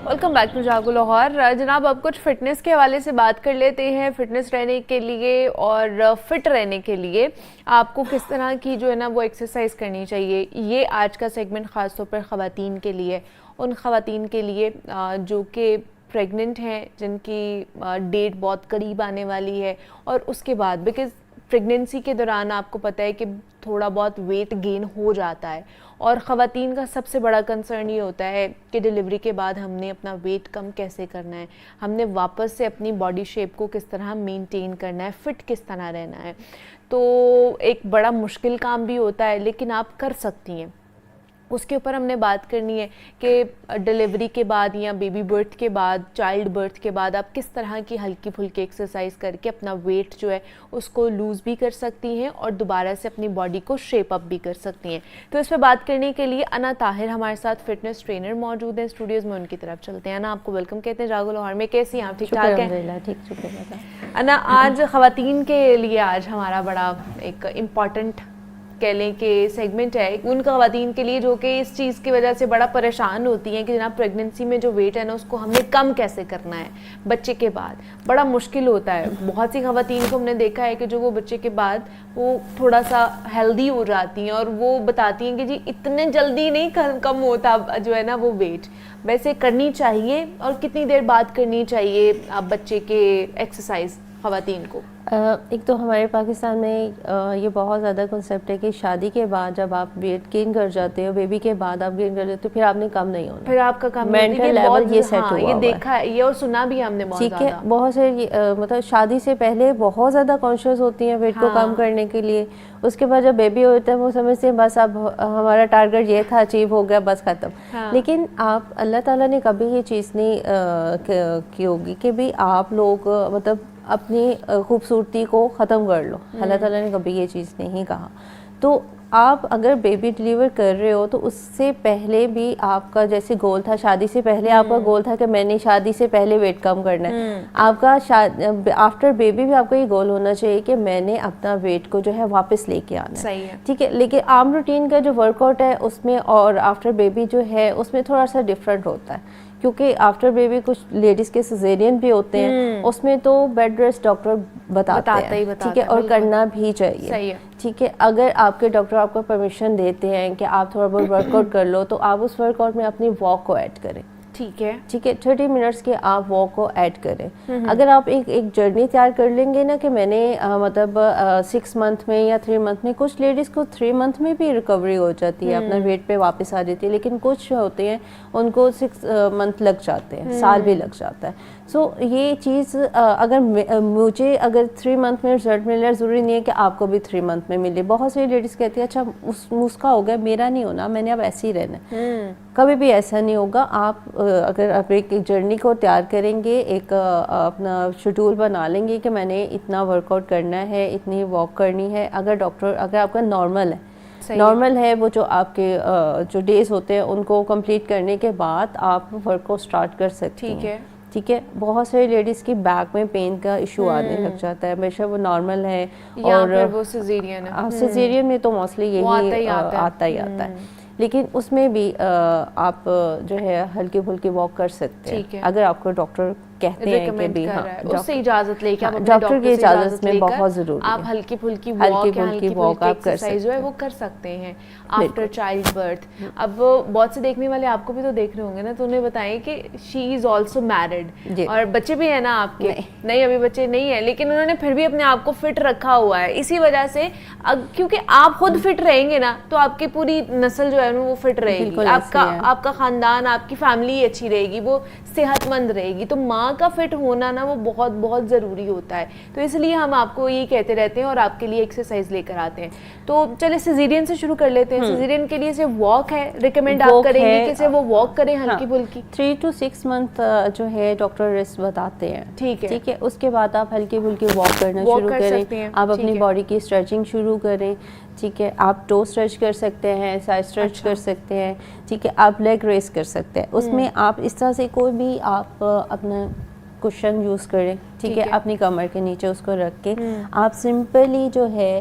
Welcome back to जागो लाहौर। जनाब, अब कुछ फ़िटनेस के हवाले से बात कर लेते हैं। फ़िटनेस रहने के लिए और फ़िट रहने के लिए आपको किस तरह की जो है ना वो एक्सरसाइज करनी चाहिए, ये आज का सेगमेंट ख़ास तौर पर ख़वातीन के लिए, उन ख़वातीन के लिए जो कि प्रेग्नेंट हैं, जिनकी डेट बहुत करीब आने वाली है, और उसके बाद बिकॉज़ प्रेगनेंसी के दौरान आपको पता है कि थोड़ा बहुत वेट गेन हो जाता है, और ख़वातीन का सबसे बड़ा कंसर्न ये होता है कि डिलीवरी के बाद हमने अपना वेट कम कैसे करना है, हमने वापस से अपनी बॉडी शेप को किस तरह मेंटेन करना है, फ़िट किस तरह रहना है। तो एक बड़ा मुश्किल काम भी होता है, लेकिन आप कर सकती हैं। उसके ऊपर हमने बात करनी है कि डिलीवरी के बाद या बेबी बर्थ के बाद, चाइल्ड बर्थ के बाद आप किस तरह की हल्की फुल्की एक्सरसाइज करके अपना वेट जो है उसको लूज़ भी कर सकती हैं और दोबारा से अपनी बॉडी को शेप अप भी कर सकती हैं। तो इस पर बात करने के लिए अना ताहिर हमारे साथ फिटनेस ट्रेनर मौजूद हैं स्टूडियोज़ में, उनकी तरफ चलते हैं। अना, आपको वेलकम कहते हैं जागो लाहौर में। कैसी हैं आप? ठीक ठाक हैं? ठीक, शुक्रिया। अना, आज ख़वातीन के लिए आज हमारा बड़ा एक इम्पॉर्टेंट कह लें कि सेगमेंट है उन ख़वातीन के लिए जो कि इस चीज़ की वजह से बड़ा परेशान होती हैं कि जनाब प्रेगनेंसी में जो वेट है ना उसको हमने कम कैसे करना है। बच्चे के बाद बड़ा मुश्किल होता है। बहुत सी ख़वातीन को हमने देखा है कि जो वो बच्चे के बाद वो थोड़ा सा हेल्दी हो जाती हैं और वो बताती हैं कि जी इतने जल्दी नहीं कम होता जो है ना वो वेट। वैसे करनी चाहिए और कितनी देर बाद करनी चाहिए आप बच्चे के एक्सरसाइज ख़वातीन को? एक तो हमारे पाकिस्तान में ये बहुत ज़्यादा कॉन्सेप्ट है कि शादी के बाद जब आप वेट गेन कर जाते हो, बेबी के बाद आप गेन कर जाते हो, फिर आपने कम नहीं होना, फिर आपका कम मेंटल लेवल ये सेट हुआ ये देखा है, ये और सुना भी हमने बहुत ठीक है। बहुत से मतलब शादी से पहले बहुत ज़्यादा कॉन्शियस होती हैं वेट को कम करने के लिए। उसके बाद जब बेबी होता है वो समझते हैं बस अब हमारा टारगेट ये था, अचीव हो गया, बस ख़त्म। लेकिन आप अल्लाह ताला ने कभी ये चीज़ नहीं की होगी कि भी आप लोग मतलब अपनी खूबसूरती को ख़त्म कर लो। अल्लाह ताला ने कभी ये चीज़ नहीं कहा। तो आप अगर बेबी डिलीवर कर रहे हो तो उससे पहले भी आपका जैसे गोल था, शादी से पहले आपका गोल था कि मैंने शादी से पहले वेट कम करना है, आपका आफ्टर बेबी भी आपका ये गोल होना चाहिए कि मैंने अपना वेट को जो है वापस लेके आना सही है। ठीक है। लेकिन आम रूटीन का जो वर्कआउट है उसमें और आफ्टर बेबी जो है उसमें थोड़ा सा डिफरेंट होता है, क्योंकि आफ्टर बेबी कुछ लेडीज़ के सिजेरियन भी होते हैं, उसमें तो बेड रेस्ट डॉक्टर बताते हैं ठीक है, और करना भी चाहिए। सही है। ठीक है। अगर आपके डॉक्टर आपको परमिशन देते हैं कि आप थोड़ा बहुत वर्कआउट कर लो तो आप उस वर्कआउट में अपनी वॉक को ऐड करें। ठीक है 30 मिनट्स के आप वॉक को ऐड करें। अगर आप एक जर्नी तैयार कर लेंगे ना कि मैंने मतलब 6 मंथ में या 3 मंथ में, कुछ लेडीज़ को 3 मंथ में भी रिकवरी हो जाती है, अपना वेट पे वापस आ जाती है, लेकिन कुछ होते हैं उनको 6 मंथ लग जाते हैं, साल भी लग जाता है। सो ये चीज़ अगर मुझे अगर 3 मंथ में रिजल्ट मिले, ज़रूरी नहीं है कि आपको भी 3 मंथ में मिले। बहुत सारी लेडीज़ कहती है अच्छा उसका हो गया, मेरा नहीं होना, मैंने अब ऐसे ही रहना। कभी भी ऐसा नहीं होगा। आप अगर आप एक जर्नी को तैयार करेंगे, एक अपना शेड्यूल बना लेंगे कि मैंने इतना वर्कआउट करना है, इतनी वॉक करनी है। अगर आपका नॉर्मल है वो जो आपके जो डेज होते हैं उनको कंप्लीट करने के बाद आप वर्कआउट स्टार्ट कर सकते हैं। ठीक है। बहुत सारी लेडीज़ की बैक में पेन का इशू आने लग जाता है, हमेशा वो नॉर्मल है और वो सिजेरियन है। सिजेरियन में तो मोस्टली यही आता ही आता है। लेकिन उसमें भी आप जो है हल्की फुल्की वॉक कर सकते हैं अगर आपको डॉक्टर कहते हैं कि भी उससे इजाज़त लेके आप डॉक्टर की इजाज़त में बहुत ज़रूरी है। आप हल्की फुल्की वॉक एक्सरसाइज जो है वो कर सकते हैं आफ्टर चाइल्ड बर्थ। अब बहुत से देखने वाले आपको भी तो देख रहे होंगे ना, तो उन्हें बताएं कि शी इज़ ऑल्सो मैरिड और बच्चे भी है ना आपके? नहीं, अभी बच्चे नहीं है, लेकिन उन्होंने फिर भी अपने आप को फिट रखा हुआ है। इसी वजह से क्योंकि आप खुद फिट रहेंगे ना तो आपकी पूरी नस्ल जो है वो फिट रहेगी, आपका ख़ानदान, आपकी फैमिली अच्छी रहेगी, वो सेहतमंद रहेगी। तो माँ का फिट होना ना वो बहुत बहुत ज़रूरी होता है। तो इसलिए हम आपको ये कहते रहते हैं और आपके लिए एक्सरसाइज लेकर आते हैं। तो चले सिजेरियन से शुरू कर लेते हैं। सिजेरियन के लिए सिर्फ वॉक है, रिकमेंड आप करेंगे कि सिर्फ वो वॉक करें हल्की फुल्की? 3 to 6 मंथ जो है डॉक्टर रेस्ट बताते हैं। ठीक है। उसके बाद आप हल्की फुल्की वॉक करना शुरू करें, आप अपनी बॉडी की स्ट्रेचिंग शुरू करें। ठीक है। आप टो स्ट्रेच कर सकते हैं, साइड स्ट्रेच कर सकते हैं। ठीक है। आप लेग रेस कर सकते हैं। उसमें आप इस तरह से कोई भी आप अपना कुशन यूज़ करें। ठीक है। अपनी कमर के नीचे उसको रख के आप सिंपली जो है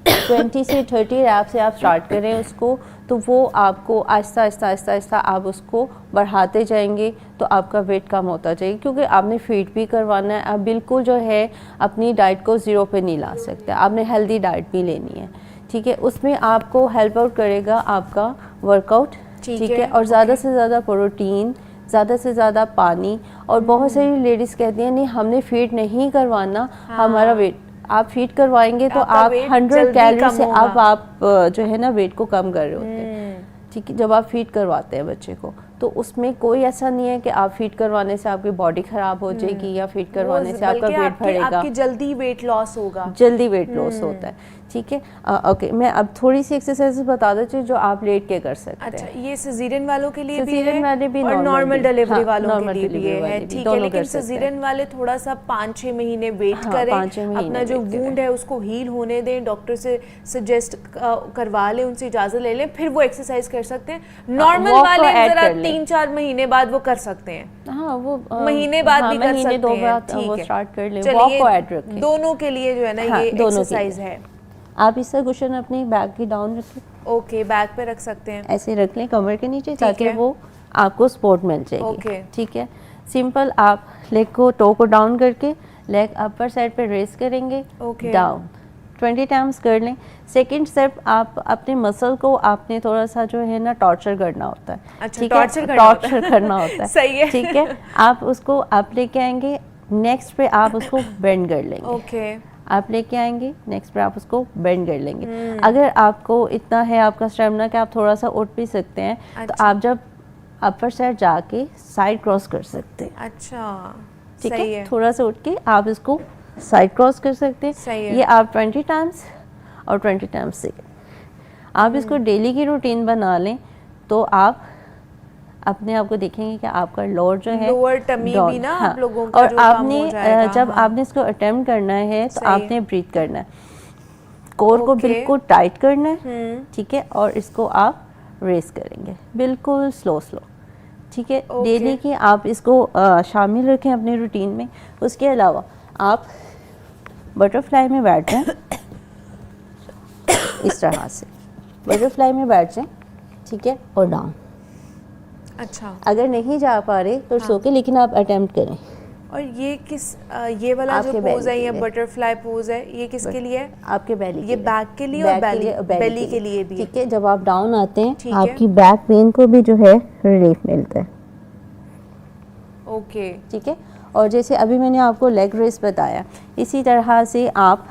20 से 30 रैप से आप स्टार्ट करें उसको, तो वो आपको आहिस्ता आहिस्ता आहिस्ता आहिस्ता आप उसको बढ़ाते जाएंगे तो आपका वेट कम होता जाएगा, क्योंकि आपने फीड भी करवाना है। आप बिल्कुल जो है अपनी डाइट को ज़ीरो पे नहीं ला सकते, आपने हेल्दी डाइट भी लेनी है, ठीक है। उसमें आपको हेल्प आउट करेगा आपका वर्कआउट, ठीक है, और ज़्यादा से ज़्यादा प्रोटीन, ज़्यादा से ज़्यादा पानी। और बहुत सारी लेडीज़ कहती हैं नहीं हमने फीड नहीं करवाना, हमारा वेट, आप फीड करवाएंगे तो आप 100 कैलोरी से आप जो है ना वेट को कम कर रहे होते हैं, ठीक है, जब आप फीड करवाते हैं बच्चे को। तो उसमें कोई ऐसा नहीं है कि आप फीड करवाने से आपकी बॉडी खराब हो जाएगी या फीड करवाने से आपका वेट बढ़ेगा, आपकी जल्दी वेट लॉस होगा, जल्दी वेट लॉस होता है, ठीक है। ओके, मैं अब थोड़ी सी एक्सरसाइज बता देती हूँ जो आप लेट के कर सकते हैं। अच्छा, ये सिजेरियन वालों के लिए भी सिजेरियन वाले भी और नॉर्मल डिलीवरी वालों के नॉर्मल लिए भी है, ठीक है। लेकिन सिजेरियन वाले थोड़ा सा 5-6 महीने वेट करें, अपना जो वुंड है उसको हील होने दें, डॉक्टर से सजेस्ट करवा लें, उनसे इजाजत ले लें, फिर वो एक्सरसाइज कर सकते हैं। नॉर्मल वाले जरा 3-4 महीने बाद वो कर सकते हैं, हाँ वो महीने बाद भी कर सकते हैं, ठीक है, स्टार्ट कर लें। वॉक को ऐड रखें, दोनों के लिए जो है ना ये एक्सरसाइज है। आप इसका कुशन अपनी बैक की डाउन रखें, ओके, बैक पे रख सकते हैं, ऐसे रख लें कमर के नीचे, ताकि वो आपको सपोर्ट मिल जाएगी, ठीक है। सिंपल आप लेग को, टो को डाउन करके लेग अपर साइड पे रेस करेंगे, डाउन 20 टाइम्स कर लें। सेकंड स्टेप, आप अपने मसल को आपने थोड़ा सा जो है ना टॉर्चर करना होता है, ठीक है, टॉर्चर करना होता है, सही है, ठीक है। आप उसको आप लेके आएंगे, नेक्स्ट पे आप उसको बेंड कर लेंगे, ओके, आप लेके आएंगे, नेक्स्ट पे आप उसको बेंड कर लेंगे। अगर आपको इतना है आपका स्टेमिना कि आप थोड़ा सा उठ भी सकते हैं, अच्छा, तो आप जब अपर साइड जाके साइड क्रॉस कर सकते हैं, अच्छा, ठीक है, थोड़ा सा उठ के आप इसको साइड क्रॉस कर सकते हैं। ये आप 20 टाइम्स और 20 टाइम्स से आप इसको डेली की रूटीन बना लें, तो आप अपने आप को देखेंगे कि आपका लोअर जो है, लोअर टमी भी ना, आप लोगों का और जो आपने कम हो जाएगा, जब आपने इसको अटेम्प्ट करना है तो आपने ब्रीथ करना है, कोर को बिल्कुल टाइट करना है, ठीक है, और इसको आप रेस करेंगे बिल्कुल स्लो स्लो, ठीक है। डेली की आप इसको शामिल रखें अपनी रूटीन में। उसके अलावा आप बटरफ्लाई में बैठ जाएं, इस तरह से बटरफ्लाई में बैठ जाएं, ठीक है, और डाउन। अच्छा, अगर नहीं जा पा रहे तो सो के, लेकिन आप अटेम्प्ट करें। और ये किस ये वाला जो पोज है, ये बटरफ्लाई पोज है, ये किसके लिए है? आपके बेली, ये बैक के लिए और बेली के लिए भी, ठीक है। जब आप डाउन आते हैं आपकी बैक पेन को भी जो है रिलीफ मिलता है, ओके, ठीक है। और जैसे अभी मैंने आपको लेग रेस बताया, इसी तरह से आप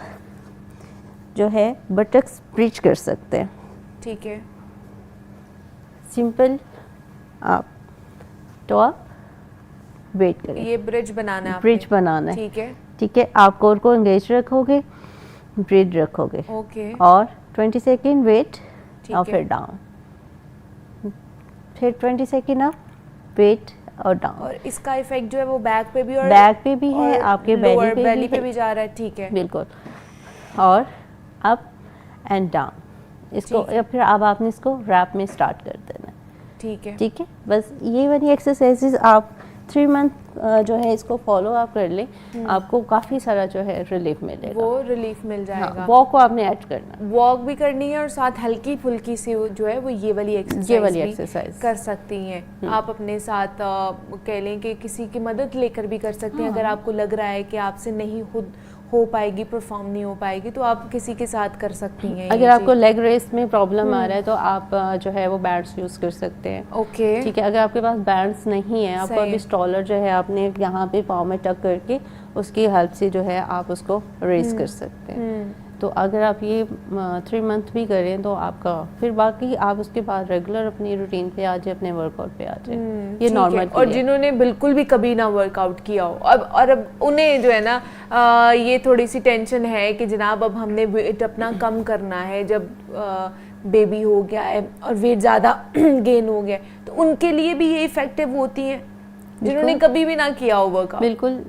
जो है बटक्स ब्रिज कर सकते हैं, ठीक है। सिंपल आप तो आप वेट करें, ये ब्रिज बनाना है, ब्रिज बनाना है, ठीक है, ठीक है। आप कोर को एंगेज रखोगे, ब्रिज रखोगे, ओके, और 20 सेकेंड वेट और फिर डाउन, फिर 20 सेकेंड आप वेट और डाउन। और इसका इफेक्ट जो है वो बैक पे भी, और बैक पे भी है, आपके बेली पे भी जा रहा है, ठीक है, बिल्कुल। और अप एंड डाउन, इसको फिर अब आपने इसको रैप में स्टार्ट कर देना, ठीक है, ठीक है। बस ये वाली एक्सरसाइजेज आप 3 मंथ जो है इसको फॉलो आप कर लें, आपको काफ़ी सारा जो है रिलीफ मिलेगा, वो रिलीफ मिल जाएगा। हाँ, वॉक को आपने ऐड करना, वॉक भी करनी है, और साथ हल्की फुल्की सी जो है वो ये वाली एक्सरसाइज कर सकती हैं आप अपने साथ। कह लें कि किसी की मदद लेकर भी कर सकते हैं, अगर आपको लग रहा है कि आपसे नहीं खुद हो पाएगी, परफॉर्म नहीं हो पाएगी, तो आप किसी के साथ कर सकती हैं। अगर आपको लेग रेस में प्रॉब्लम आ रहा है तो आप जो है वो बैंड्स यूज़ कर सकते हैं, ओके, ठीक है। अगर आपके पास बैंड्स नहीं है, आपको अभी स्टॉलर जो है आपने यहाँ पे पाँव में टक करके उसकी हेल्प से जो है आप उसको रेस कर सकते हैं। तो अगर आप ये 3 मंथ भी करें तो आपका फिर बाकी आप उसके बाद रेगुलर अपनी रूटीन पे आ जाए, अपने वर्कआउट पे आ जाए, ये नॉर्मल। और जिन्होंने बिल्कुल भी कभी ना वर्कआउट किया हो, अब उन्हें जो है ना ये थोड़ी सी टेंशन है कि जनाब अब हमने वेट अपना कम करना है, जब बेबी हो गया है और वेट ज़्यादा गेन हो गया, तो उनके लिए भी ये इफेक्टिव होती हैं जिन्होंने कभी भी ना किया हो वर्कआउट। बिल्कुल,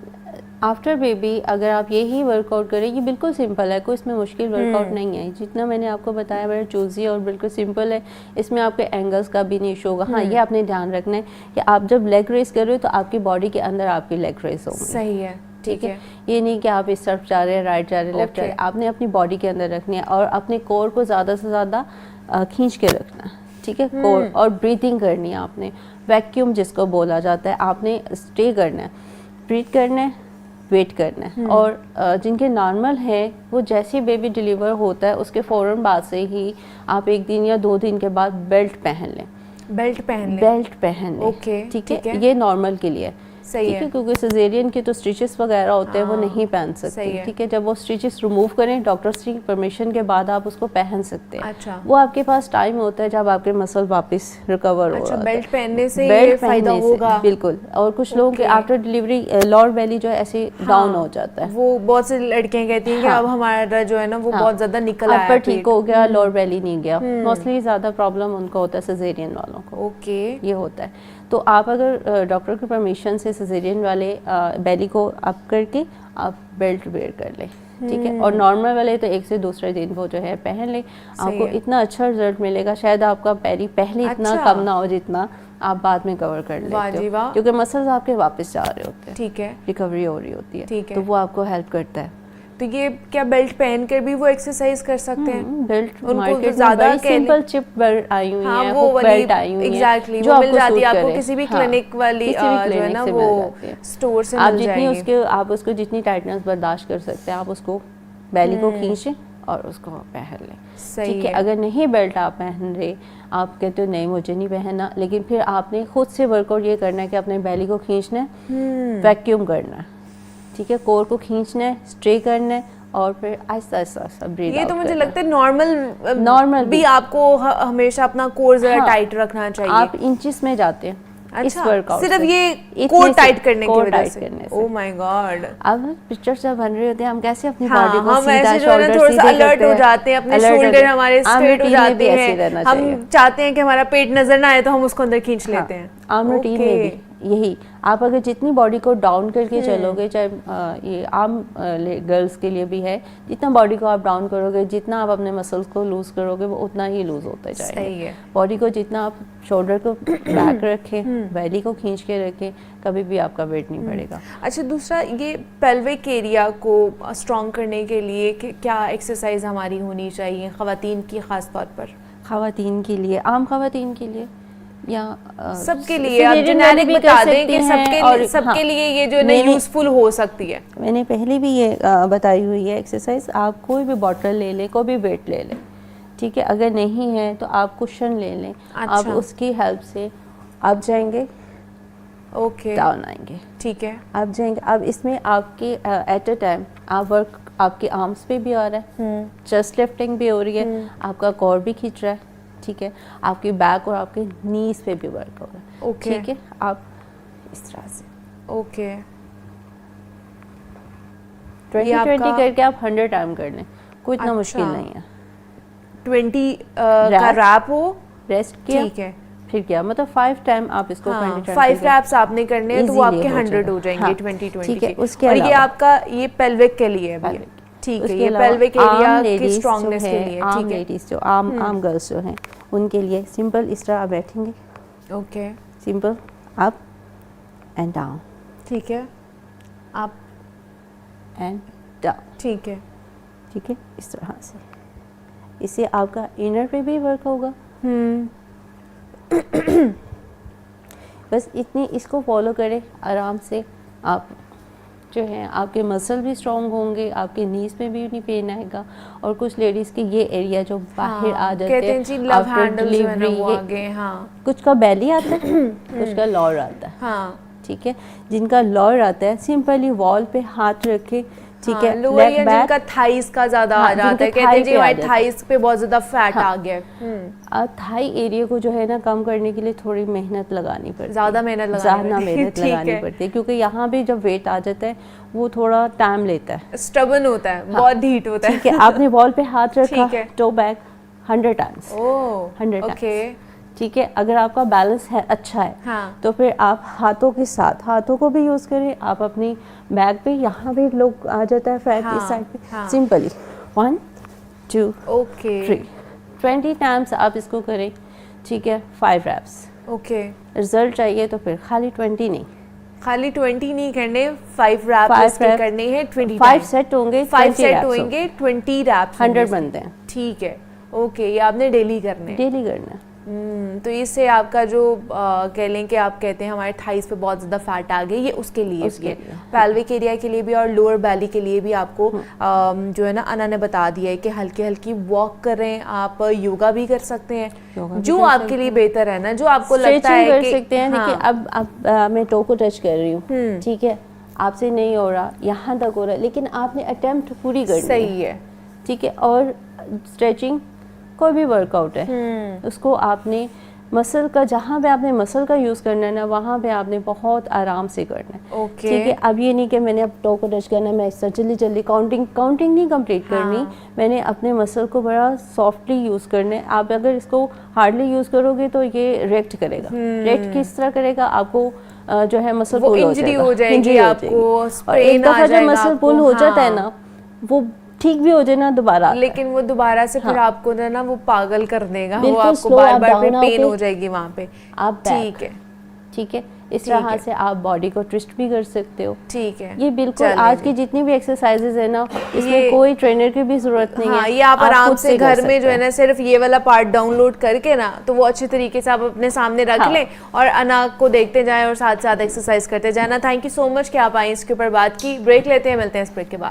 आफ्टर बेबी अगर आप यही वर्कआउट करें, ये बिल्कुल सिंपल है, कोई इसमें मुश्किल वर्कआउट नहीं है, जितना मैंने आपको बताया बड़ा चूजी और बिल्कुल सिंपल है, इसमें आपके एंगल्स का भी नहीं इशू होगा। हाँ, ये आपने ध्यान रखना है कि आप जब लेग रेस कर रहे हो तो आपकी बॉडी के अंदर आपकी लेग रेस होगी, सही है, ठीक है, ये नहीं कि आप इस तरफ जा रहे हैं, राइट जा रहे हैं, लेफ्ट जा रहे हैं, आपने अपनी बॉडी के अंदर रखनी है और अपने कोर को ज़्यादा से ज़्यादा खींच के रखना है, ठीक है, कोर। और ब्रीथिंग करनी है आपने, वैक्यूम जिसको बोला जाता है, आपने स्टे करना है, ब्रीथ करना है, वेट करना है। और जिनके नॉर्मल है वो जैसे ही बेबी डिलीवर होता है उसके फ़ौरन बाद से ही आप 1 दिन या 2 दिन के बाद बेल्ट पहन लें। बेल्ट पहन लें, ओके, ठीक है, ये नॉर्मल के लिए सही है, क्योंकि सिजेरियन के तो स्टिचेस वगैरह होते हैं, वो नहीं पहन सकते, ठीक है। जब वो स्टिचेस रिमूव करें डॉक्टर्स की परमिशन के बाद आप उसको पहन सकते हैं। अच्छा। वो आपके पास टाइम होता है जब आपके मसल वापस रिकवर हो। बेल्ट पहनने से ये फायदा होगा, बिल्कुल। और कुछ लोगों के आफ्टर डिलीवरी लोअर बेली जो है ऐसे डाउन हो जाता है, वो बहुत से लड़कियां कहती हैं कि अब हमारा जो है ना वो बहुत ज्यादा निकल आया, अपर ठीक हो गया, लोअर बेली नहीं गया। मोस्टली ज्यादा प्रॉब्लम उनको होता है सिजेरियन वालों को। ओके, ये होता है। तो आप अगर डॉक्टर की परमिशन से सिजेरियन वाले बेली को अप करके आप बेल्ट वेयर कर लें, ठीक है। और नॉर्मल वाले तो 1 से दूसरे दिन वो जो है पहन लें, आपको इतना अच्छा रिजल्ट मिलेगा। शायद आपका बेली पहले इतना कम ना हो जितना आप बाद में कवर कर लेते हो, क्योंकि मसल्स आपके वापस जा रहे होते हैं, ठीक है, रिकवरी हो रही होती है, ठीक है। तो वो आपको हेल्प करता है। तो ये क्या बेल्ट पहन कर भी वो एक्सरसाइज कर सकते हैं? बेल्ट मार्केट में बड़ी सिंपल चिप बेल्ट आई हुई है, वो बेल्ट आई हुई है, एग्जैक्टली, जो मिल जाती है आपको किसी भी क्लिनिक वाली जो है ना वो स्टोर से आप मिल जाएगी। आप उसको जितनी टाइटनेस बर्दाश्त कर सकते हैं आप उसको बेली को खींचें और उसको पहन लें, ठीक है। अगर नहीं बेल्ट आप पहन रहे, आप कहते हो नहीं मुझे नहीं पहनना, लेकिन फिर आपने खुद से वर्कआउट ये करना है कि अपने बेली को खींचना है, वैक्यूम करना है, ठीक है, कोर को खींचना है, स्ट्रे करना है और फिर आहिस्ता आहिस्ता ब्रीथ आउट। ये तो मुझे लगता है नॉर्मल भी आपको हमेशा अपना कोर जरा टाइट रखना चाहिए। आप इंचेस में जाते हैं इस वर्कआउट सिर्फ ये कोर टाइट करने की वजह से। ओह माय गॉड, अब पिक्चर जब बन रहे होते हैं हम कैसे अपनी बॉडी को सीधा, शोल्डर थोड़ा सा अलर्ट हो जाते हैं, अपने शोल्डर हमारे स्ट्रेट हो जाते हैं, हम चाहते हैं कि हमारा पेट नजर ना आए तो हम उसको अंदर खींच लेते हैं। आर्म रूटीन में भी यही, आप अगर जितनी बॉडी को डाउन करके चलोगे, चाहे ये आम गर्ल्स के लिए भी है, जितना बॉडी को आप डाउन करोगे, जितना आप अपने मसल्स को लूज करोगे वो उतना ही लूज होता जाएगा। सही है। बॉडी को जितना आप शोल्डर को बैक रखें, बेली को खींच के रखें, कभी भी आपका वेट नहीं बढ़ेगा। अच्छा, दूसरा ये पेल्विक एरिया को स्ट्रॉन्ग करने के लिए क्या एक्सरसाइज हमारी होनी चाहिए ख़वातीन की, ख़ास तौर पर? ख़वातीन के लिए, आम ख़वातीन के लिए या सबके लिए आप जेनेरिक बता दें कि सबके लिए ये जो है यूजफुल हो सकती है। मैंने पहले भी ये बताई हुई है एक्सरसाइज। आप कोई भी बॉटल ले लें, कोई भी वेट ले लें, ठीक है। अगर नहीं है तो आप कुशन ले लें। अच्छा। आप उसकी हेल्प से आप जाएंगे, ओके, डाउन आएंगे, ठीक है, आप जाएंगे। अब इसमें आपके एट अ टाइम आप वर्क आपके आर्म्स पे भी आ रहा है, चेस्ट लिफ्टिंग भी हो रही है, आपका कोर भी खींच रहा है, ठीक है, आपकी बैक और आपके नीज पे भी वर्क हो रहा है, ठीक है। आप इस तरह से 20-20 करके आप 100 टाइम कर लें, कोई इतना मुश्किल नहीं है। 20 का रैप हो, रेस्ट किया, ठीक है, फिर क्या मतलब 5 टाइम आप इसको 5 रैप्स आपने करने हैं तो वो आपके 100 हो जाएंगे 20-20 ठीक है। उसके और ये आपका ये पेल्विक के लिए है, ठीक है, ये पेल्विक एरिया की स्ट्रांगनेस के लिए, ठीक है। लेडीज जो आम गर्ल्स जो हैं उनके लिए सिंपल इस तरह आप बैठेंगे, okay, simple up and down, ठीक है, अप एंड डाउन, ठीक है, ठीक है, इस तरह से। इससे आपका इनर पे भी वर्क होगा। बस इतनी इसको फॉलो करें आराम से, आप जो है आपके मसल भी स्ट्रॉन्ग होंगे, आपके नीज में भी नहीं पेन आएगा। और कुछ लेडीज़ के ये एरिया जो बाहर आ जाते हैं आफ्टर डिलीवरी, कुछ का बेली आता है, कुछ का लोअर आता है, ठीक है। जिनका लोअर आता है सिंपली वॉल पे हाथ रखे, ठीक है, लोअर या जिनका थाइस का ज्यादा आ जाता है, कहते हैं जी भाई थाइस पे बहुत ज्यादा फैट आ गया है। थाई एरिया को जो है ना कम करने के लिए थोड़ी मेहनत लगानी पड़ती है, ज़्यादा मेहनत लगानी पड़ती है, क्योंकि यहाँ भी जब वेट आ जाता है वो थोड़ा टाइम लेता है, स्टबन होता है, बहुत ढीठ होता है, ठीक है। आपने वॉल पे हाथ रखा, टो बैक 100 टाइम्स, 100 टाइम्स, ठीक है। अगर आपका बैलेंस है अच्छा है तो फिर आप हाथों के साथ हाथों को भी यूज करें। आप अपनी बैक पे, यहाँ भी लोग आ जाता है फैट इस साइड पे, सिंपली 1 2 3 20 टाइम्स आप इसको करें, ठीक है। 5 रैप्स, ओके। रिजल्ट चाहिए तो फिर खाली 20 नहीं, खाली 20 नहीं करने, 5 रैप्स करने हैं, 20 5 सेट होंगे, 5 सेट होंगे, 20 रैप्स 100 बनते हैं। ठीक है, ओके, ये आपने डेली करने करना। तो इससे आपका जो कह लें कि आप कहते हैं हमारे थाइस पे बहुत ज़्यादा फैट आ गई, ये उसके लिए भी है, पेल्विक एरिया के लिए भी और लोअर बैली के लिए भी आपको जो है ना अना ने बता दिया है कि हल्की हल्की वॉक करें, आप योगा भी कर सकते हैं जो आपके लिए बेहतर है ना, जो आपको लगता है कर सकते हैं। देखिए अब मैं टो को टच कर रही हूँ, ठीक है, आपसे नहीं हो रहा, यहाँ तक हो रहा है, लेकिन आपने अटेम्प्ट पूरी करनी है। सही है, ठीक है। और स्ट्रेचिंग कोई भी वर्कआउट है, उसको आपने मसल का, जहाँ पे आपने मसल का यूज़ करना है ना, वहाँ पे आपने बहुत आराम से करना है। ठीक है। अब ये नहीं कि मैंने अब टो को टच करना है, मैं इस तरह जल्दी जल्दी काउंटिंग नहीं कंप्लीट करनी, मैंने अपने मसल को बड़ा सॉफ्टली यूज़ करना है। आप अगर इसको हार्डली यूज़ करोगे तो ये रेक्ट करेगा। रेक्ट किस तरह करेगा, आपको जो है मसल पुल हो जाएगी, आपको और एक दफ़ा जब मसल पुल हो जाता है ना, वो ठीक भी हो जाए ना दोबारा, लेकिन वो दोबारा से फिर आपको ना वो पागल कर देगा, वो आपको बार बार फिर पेन हो जाएगी वहाँ पे। आप ठीक है, इस तरह से आप बॉडी को ट्विस्ट भी कर सकते हो। ठीक है, ये बिल्कुल आज की जितनी भी एक्सरसाइजेज है ना, इसमें कोई ट्रेनर की भी जरूरत नहीं है। ये आप आराम से घर में जो है ना सिर्फ ये वाला पार्ट डाउनलोड करके ना, तो वो अच्छे तरीके से आप अपने सामने रख लें और अना को देखते जाएं और साथ साथ एक्सरसाइज करते जाए ना। थैंक यू सो मच कि आप आए, इसके ऊपर बात की। ब्रेक लेते हैं, मिलते हैं इस ब्रेक के बाद।